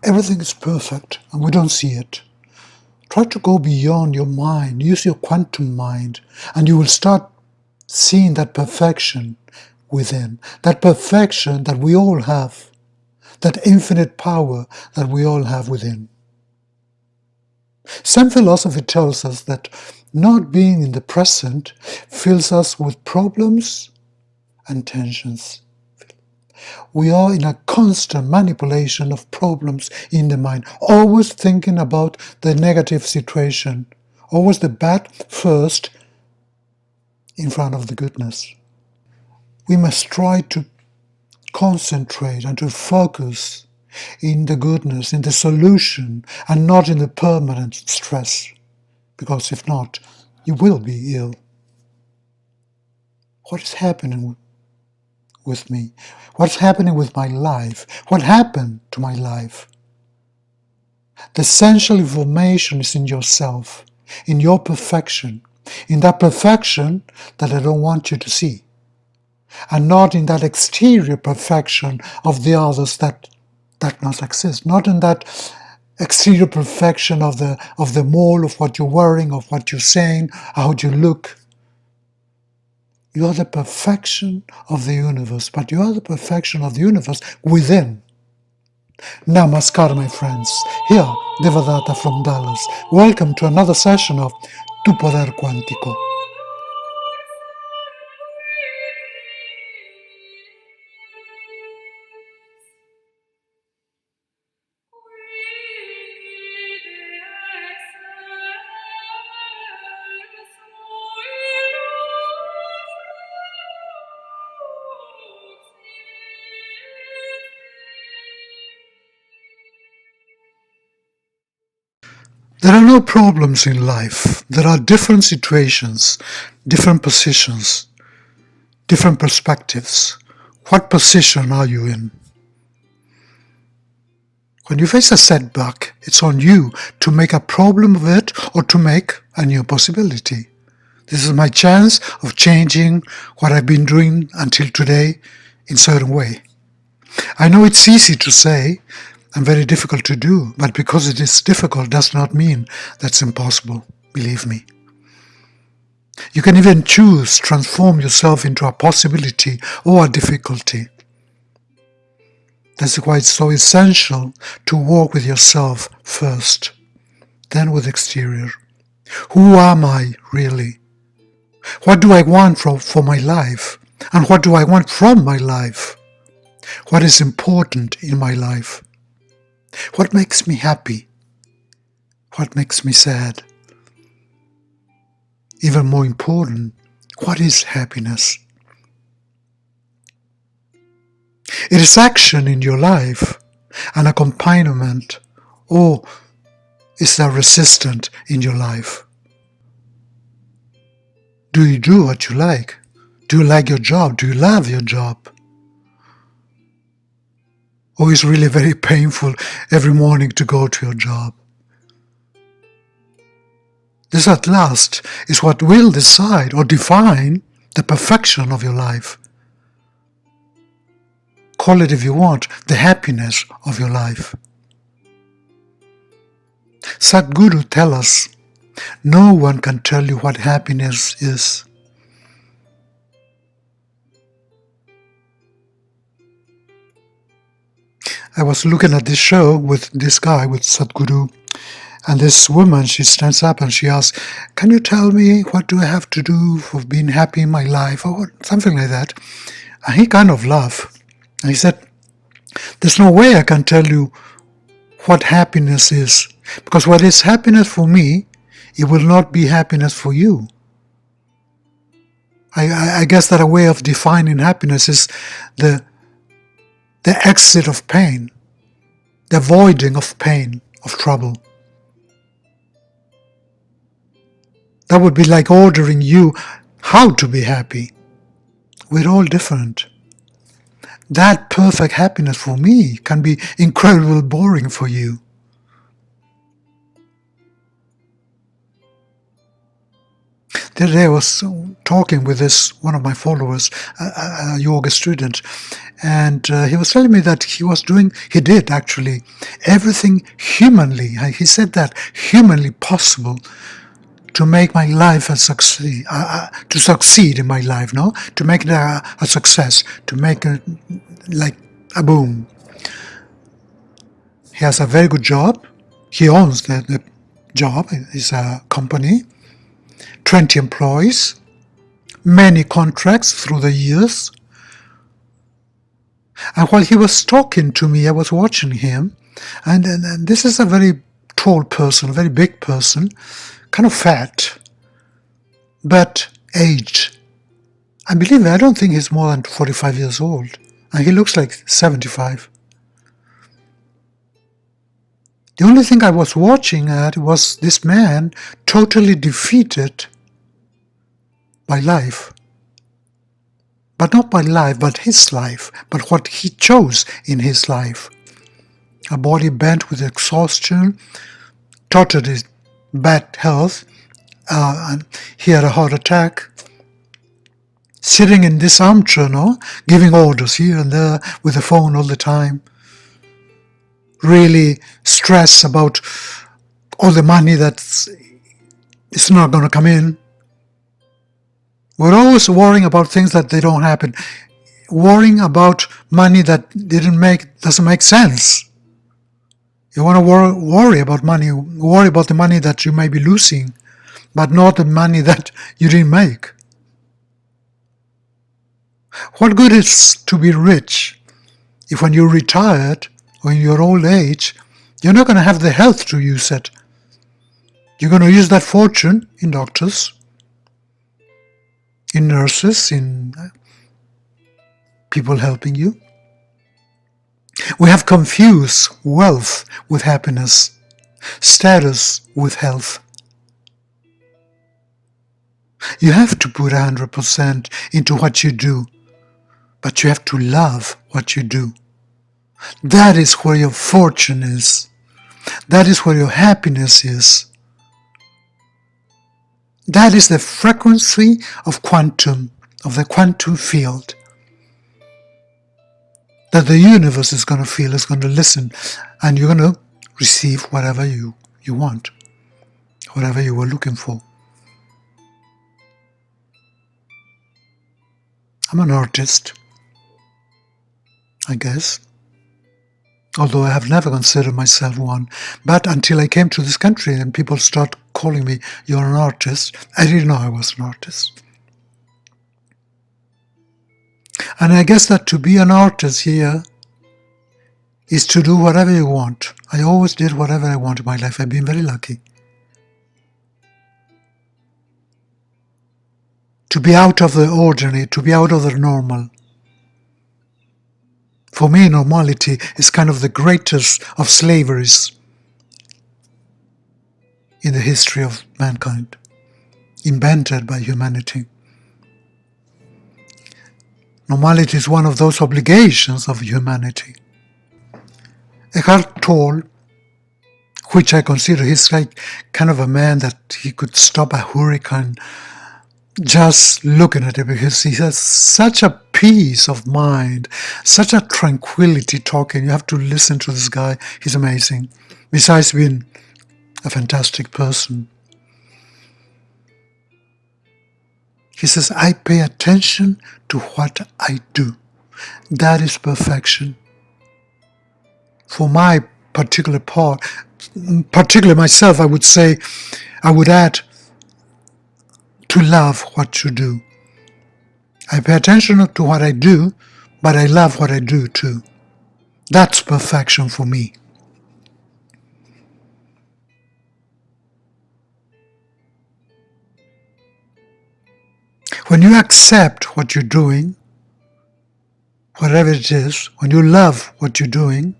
everything is perfect and we don't see it. Try to go beyond your mind, use your quantum mind, and you will start seeing that perfection within, that perfection that we all have, that infinite power that we all have within. Some philosophy tells us that not being in the present fills us with problems and tensions. We are in a constant manipulation of problems in the mind, always thinking about the negative situation, always the bad first in front of the goodness. We must try to concentrate and to focus in the goodness, in the solution, and not in the permanent stress. Because if not, you will be ill. What is happening with me? What's happening with my life? What happened to my life? The essential information is in yourself, in your perfection, in that perfection that I don't want you to see, and not in that exterior perfection of the others that not exist, not in that exterior perfection of the mole, of what you're wearing, of what you're saying, how you look. You are the perfection of the universe, but you are the perfection of the universe within. Namaskar, my friends. Here, Devadatta from Dallas. Welcome to another session of Tu Poder Cuántico. There are no problems in life. There are different situations, different positions, different perspectives. What position are you in? When you face a setback, it's on you to make a problem of it or to make a new possibility. This is my chance of changing what I've been doing until today in a certain way. I know it's easy to say and very difficult to do, but because it is difficult does not mean that's impossible, believe me. You can even choose, transform yourself into a possibility or a difficulty. That's why it's so essential to work with yourself first, then with exterior. Who am I really? What do I want for my life? And what do I want from my life? What is important in my life? What makes me happy? What makes me sad? Even more important, what is happiness? It is action in your life, an accompaniment, or is there resistance in your life? Do you do what you like? Do you like your job? Do you love your job? Or is it really very painful every morning to go to your job? This at last is what will decide or define the perfection of your life. Call it, if you want, the happiness of your life. Sadhguru tells us, no one can tell you what happiness is. I was looking at this show with this guy, with Sadhguru, and this woman, she stands up and she asks, can you tell me what do I have to do for being happy in my life, or something like that. And he kind of laughed. And he said, there's no way I can tell you what happiness is, because what is happiness for me, it will not be happiness for you. I guess that a way of defining happiness is the exit of pain, the avoiding of pain, of trouble. That would be like ordering you how to be happy. We're all different. That perfect happiness for me can be incredibly boring for you. The other day I was talking with one of my followers, a yoga student, and he was telling me that he did actually everything humanly, he said that, humanly possible to make my life to succeed in my life, no? To make it a success, to make it like a boom. He has a very good job. He owns the job. It's a company, 20 employees, many contracts through the years. And while he was talking to me, I was watching him, and this is a very tall person, a very big person, kind of fat, but aged. I don't think he's more than 45 years old, and he looks like 75. The only thing I was watching at was this man totally defeated by life. But not by life, but his life, but what he chose in his life. A body bent with exhaustion, totally bad health, and he had a heart attack, sitting in this armchair, giving orders here and there with the phone all the time, really stressed about all the money that's not going to come in. We're always worrying about things that they don't happen, worrying about money that doesn't make sense. You want to worry about money, worry about the money that you may be losing, but not the money that you didn't make. What good is to be rich if when you're retired or in your old age, you're not going to have the health to use it? You're going to use that fortune in doctors, in nurses, in people helping you. We have confused wealth with happiness, status with health. You have to put 100% into what you do, but you have to love what you do. That is where your fortune is. That is where your happiness is. That is the frequency of quantum, of the quantum field, that the universe is going to feel, is going to listen, and you're going to receive whatever you want, whatever you were looking for. I'm an artist, I guess, although I have never considered myself one. But until I came to this country and people start calling me, you're an artist, I didn't know I was an artist. And I guess that to be an artist here is to do whatever you want. I always did whatever I want in my life. I've been very lucky. To be out of the ordinary, to be out of the normal. For me, normality is kind of the greatest of slaveries in the history of mankind, invented by humanity. Normality is one of those obligations of humanity. Eckhart Tolle, which I consider he's like kind of a man that he could stop a hurricane just looking at it, because he has such a peace of mind, such a tranquility talking. You have to listen to this guy. He's amazing. Besides being a fantastic person. He says, I pay attention to what I do. That is perfection. For my particular part, particularly myself, I would add to love what you do. I pay attention to what I do, but I love what I do too. That's perfection for me. When you accept what you're doing, whatever it is, when you love what you're doing,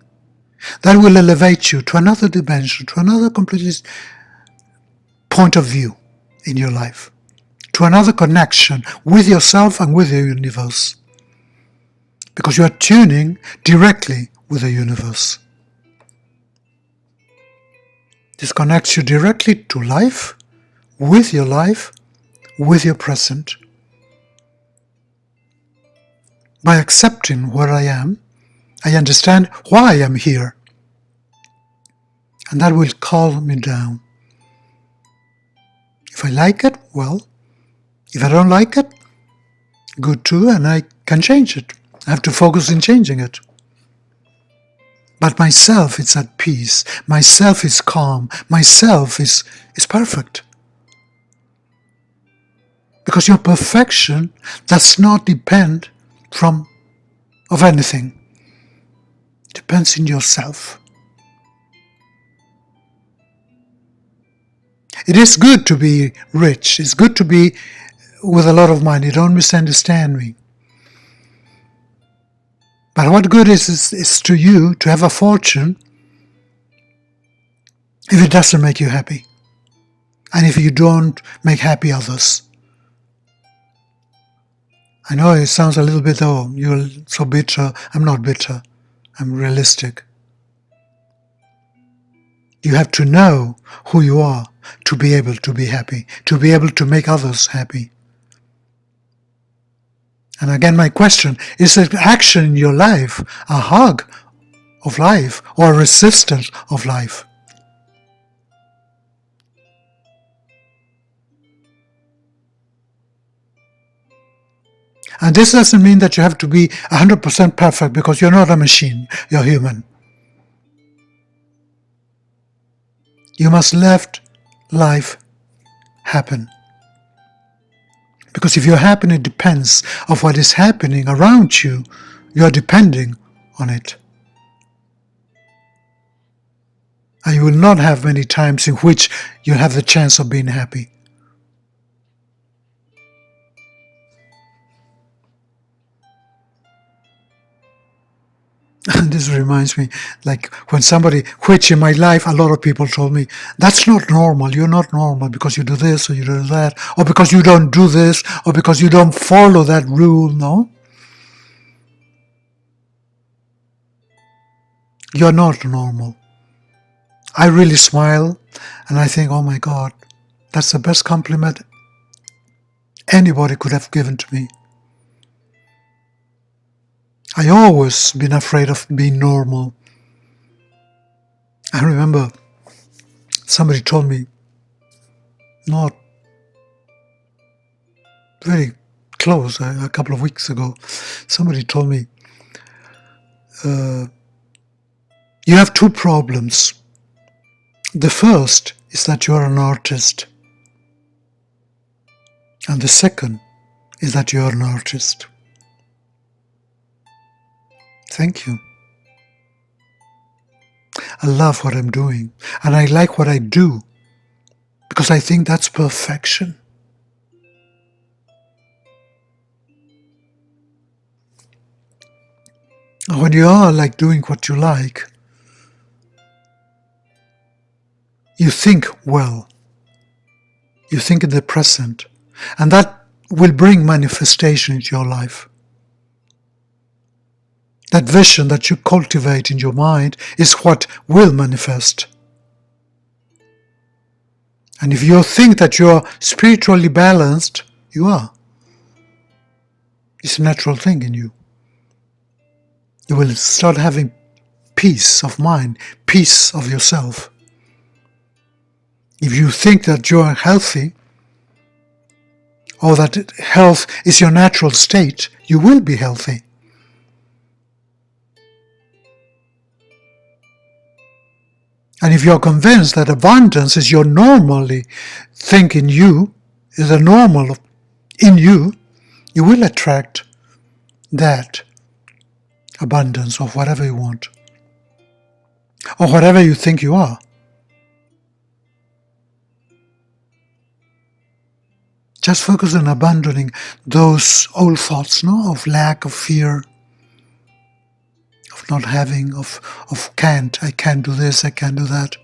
that will elevate you to another dimension, to another complete point of view in your life, to another connection with yourself and with the universe. Because you are tuning directly with the universe. This connects you directly to life, with your life, with your present, by accepting where I am. I understand why I am here, and that will calm me down. If I like it, well. If I don't like it, good too, and I can change it. I have to focus in changing it. But myself is at peace. Myself is calm. Myself is perfect. Because your perfection does not depend of anything. It depends in yourself. It is good to be rich. It's good to be with a lot of money. Don't misunderstand me. But what good is to you to have a fortune if it doesn't make you happy? And if you don't make happy others? I know it sounds a little bit, oh, you're so bitter. I'm not bitter. I'm realistic. You have to know who you are to be able to be happy, to be able to make others happy. And again, my question, is that action in your life a hug of life or a resistance of life? And this doesn't mean that you have to be 100% perfect, because you're not a machine, you're human. You must let life happen. Because if you're happy, it depends on what is happening around you. You're depending on it. And you will not have many times in which you have the chance of being happy. And this reminds me, like when somebody quits in my life, a lot of people told me, that's not normal, you're not normal because you do this or you do that, or because you don't do this, or because you don't follow that rule, no? You're not normal. I really smile and I think, oh my God, that's the best compliment anybody could have given to me. I always been afraid of being normal. I remember somebody told me, not very close, a couple of weeks ago, somebody told me, you have two problems. The first is that you are an artist. And the second is that you are an artist. Thank you. I love what I'm doing, and I like what I do, because I think that's perfection. When you are like doing what you like, you think well. You think in the present, and that will bring manifestation into your life. That vision that you cultivate in your mind is what will manifest. And if you think that you are spiritually balanced, you are. It's a natural thing in you. You will start having peace of mind, peace of yourself. If you think that you are healthy, or that health is your natural state, you will be healthy. And if you're convinced that abundance is your normally thing in you, is a normal in you, you will attract that abundance of whatever you want, or whatever you think you are. Just focus on abandoning those old thoughts, no, of lack, of fear, of not having, of can't, I can't do this, I can't do that.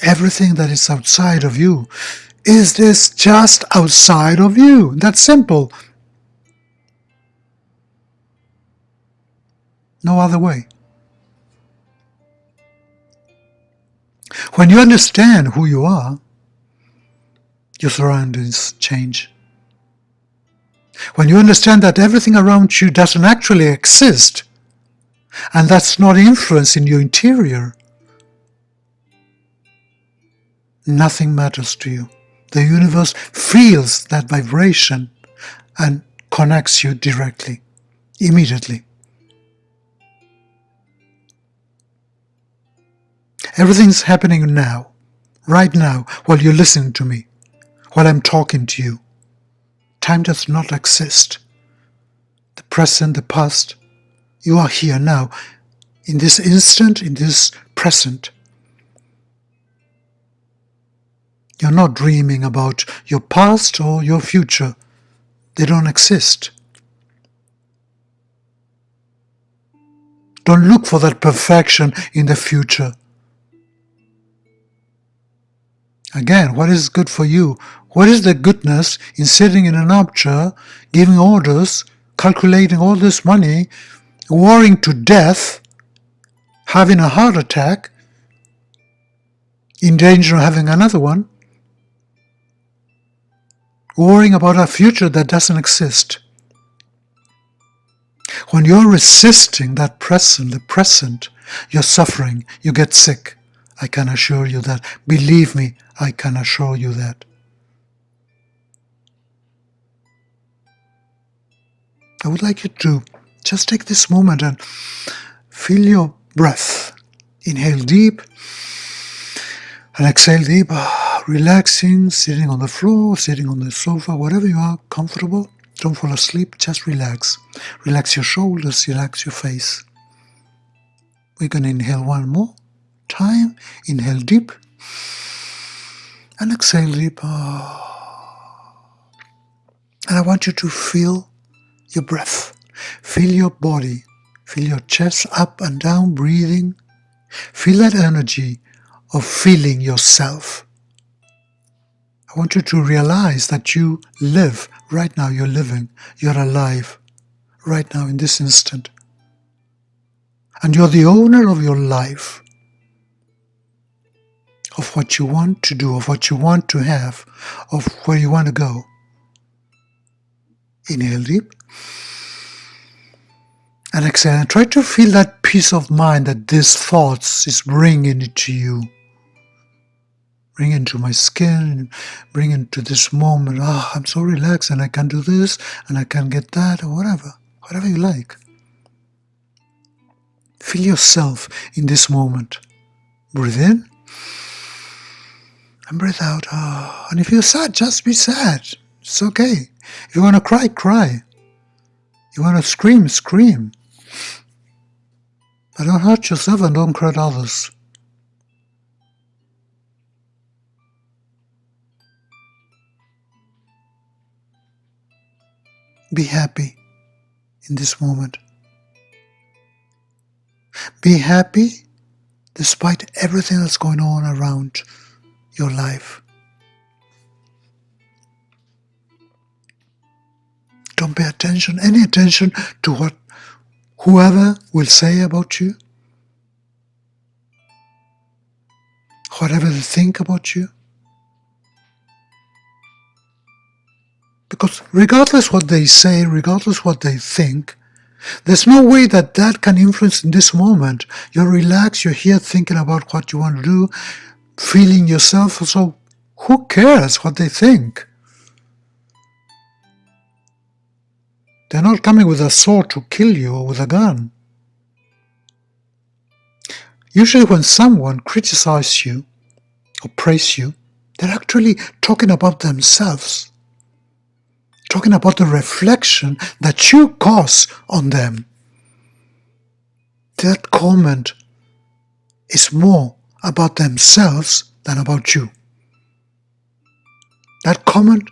Everything that is outside of you, is this just outside of you? That's simple. No other way. When you understand who you are, your surroundings change. When you understand that everything around you doesn't actually exist, and that's not influencing your interior, nothing matters to you. The universe feels that vibration and connects you directly, immediately. Everything's happening now, right now, while you're listening to me, while I'm talking to you. Time does not exist. The present, the past, you are here now, in this instant, in this present. You're not dreaming about your past or your future. They don't exist. Don't look for that perfection in the future. Again, what is good for you? What is the goodness in sitting in an armchair, giving orders, calculating all this money, worrying to death, having a heart attack, in danger of having another one, worrying about a future that doesn't exist? When you're resisting that present, the present, you're suffering, you get sick. I can assure you that. Believe me, I can assure you that. I would like you to just take this moment and feel your breath. Inhale deep and exhale deep, relaxing, sitting on the floor, sitting on the sofa, whatever you are, comfortable. Don't fall asleep, just relax. Relax your shoulders, relax your face. We're going to inhale one more time. Inhale deep and exhale deep. And I want you to feel your breath. Feel your body. Feel your chest up and down, breathing. Feel that energy of feeling yourself. I want you to realize that you live right now. You're living. You're alive right now in this instant. And you're the owner of your life, of what you want to do, of what you want to have, of where you want to go. Inhale deep. And exhale. And try to feel that peace of mind that these thoughts is bringing to you. Bring into my skin, bring into this moment. I'm so relaxed and I can do this and I can get that or whatever you like. Feel yourself in this moment. Breathe in and breathe out. And if you're sad, just be sad. It's okay. If you want to cry, cry. You want to scream, scream. But don't hurt yourself and don't hurt others. Be happy in this moment. Be happy despite everything that's going on around your life. Don't pay any attention to what whoever will say about you, whatever they think about you. Because regardless what they say, regardless what they think, there's no way that can influence in this moment. You're relaxed, you're here thinking about what you want to do, feeling yourself, so who cares what they think? They're not coming with a sword to kill you or with a gun. Usually when someone criticizes you or praises you, they're actually talking about themselves, talking about the reflection that you cause on them. That comment is more about themselves than about you. That comment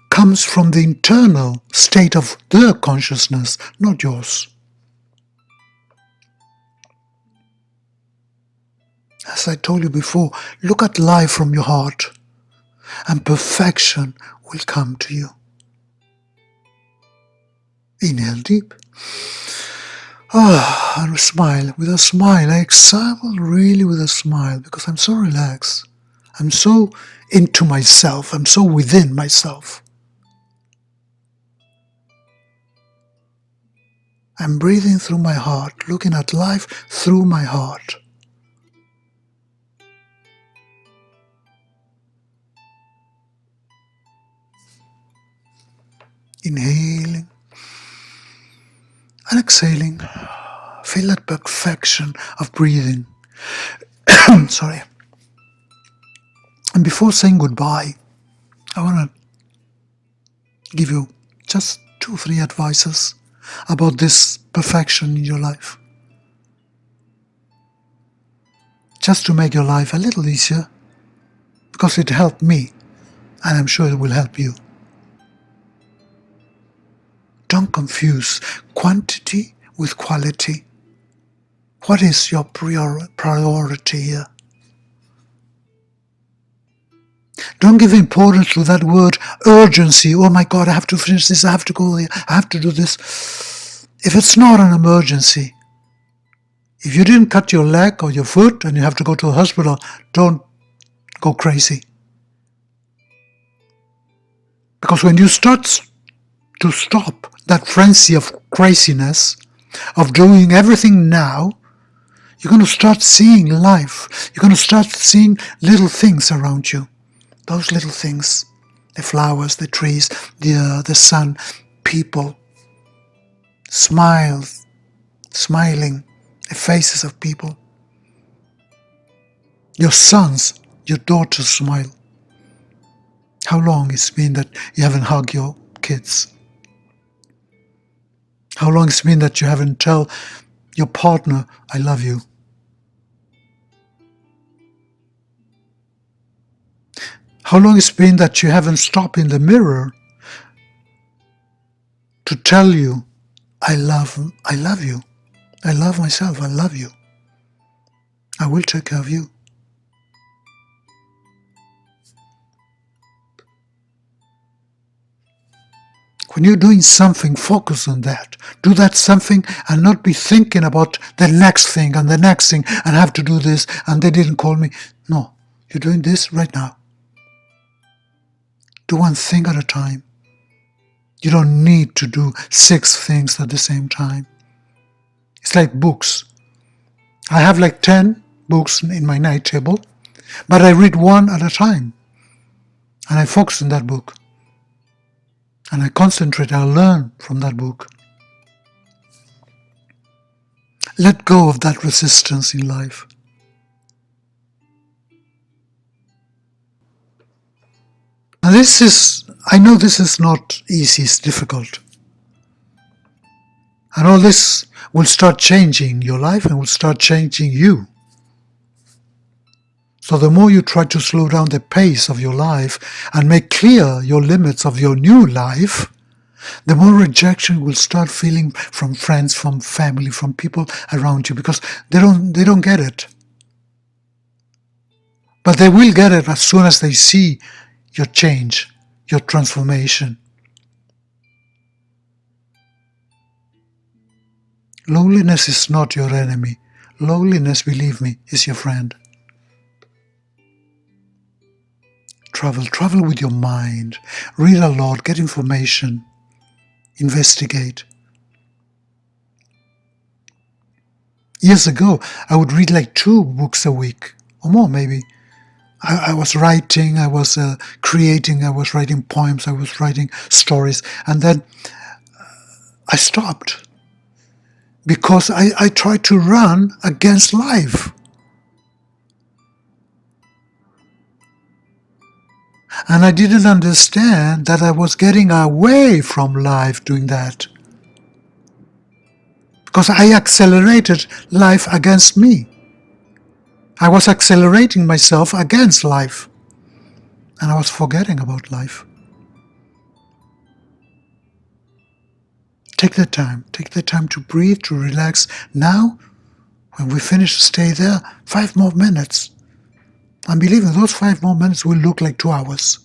comes from the internal state of their consciousness, not yours. As I told you before, look at life from your heart, and perfection will come to you. Inhale deep. And smile. With a smile, I exhale really with a smile because I'm so relaxed. I'm so into myself. I'm so within myself. I'm breathing through my heart, looking at life through my heart. Inhaling and exhaling. Feel that perfection of breathing. Sorry. And before saying goodbye, I want to give you just 2-3 advices about this perfection in your life. Just to make your life a little easier, because it helped me, and I'm sure it will help you. Don't confuse quantity with quality. What is your priority here? Don't give importance to that word urgency. Oh my God, I have to finish this, I have to go there, I have to do this. If it's not an emergency, if you didn't cut your leg or your foot and you have to go to the hospital, don't go crazy. Because when you start to stop that frenzy of craziness, of doing everything now, you're going to start seeing life. You're going to start seeing little things around you. Those little things, the flowers, the trees, the sun, people, smiling, the faces of people. Your sons, your daughters smile. How long it's been that you haven't hugged your kids? How long it's been that you haven't told your partner, I love you? How long it's been that you haven't stopped in the mirror to tell you, I love you. I love myself. I love you. I will take care of you. When you're doing something, focus on that. Do that something and not be thinking about the next thing and the next thing and have to do this and they didn't call me. No, you're doing this right now. Do one thing at a time. You don't need to do 6 things at the same time. It's like books. I have like 10 books in my night table, but I read one at a time. And I focus on that book. And I concentrate, I learn from that book. Let go of that resistance in life. Now I know this is not easy, it's difficult. And all this will start changing your life and will start changing you. So the more you try to slow down the pace of your life and make clear your limits of your new life, the more rejection will start feeling from friends, from family, from people around you, because they don't get it. But they will get it as soon as they see your change, your transformation. Loneliness is not your enemy. Loneliness, believe me, is your friend. Travel with your mind. Read a lot, get information, investigate. Years ago, I would read like 2 books a week, or more maybe. I was writing, I was creating, I was writing poems, I was writing stories, and then I stopped because I tried to run against life. And I didn't understand that I was getting away from life doing that. Because I accelerated life against me. I was accelerating myself against life. And I was forgetting about life. Take the time to breathe, to relax. Now, when we finish, stay there 5 more minutes. And believe me, those 5 more minutes will look like 2 hours.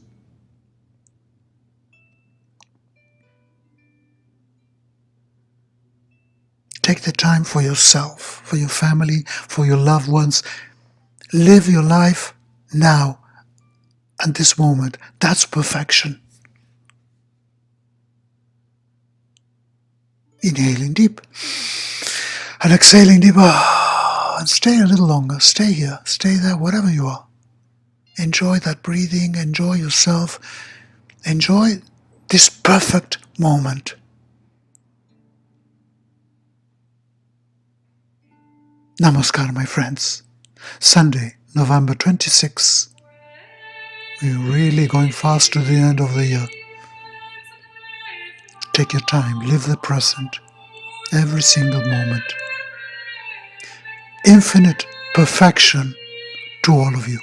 Take the time for yourself, for your family, for your loved ones. Live your life now and this moment. That's perfection. Inhaling deep and exhaling deeper, and stay a little longer. Stay here, stay there, wherever you are. Enjoy that breathing, enjoy yourself, enjoy this perfect moment. Namaskar, my friends. Sunday, November 26th. We're really going fast to the end of the year. Take your time, live the present, every single moment. Infinite perfection to all of you.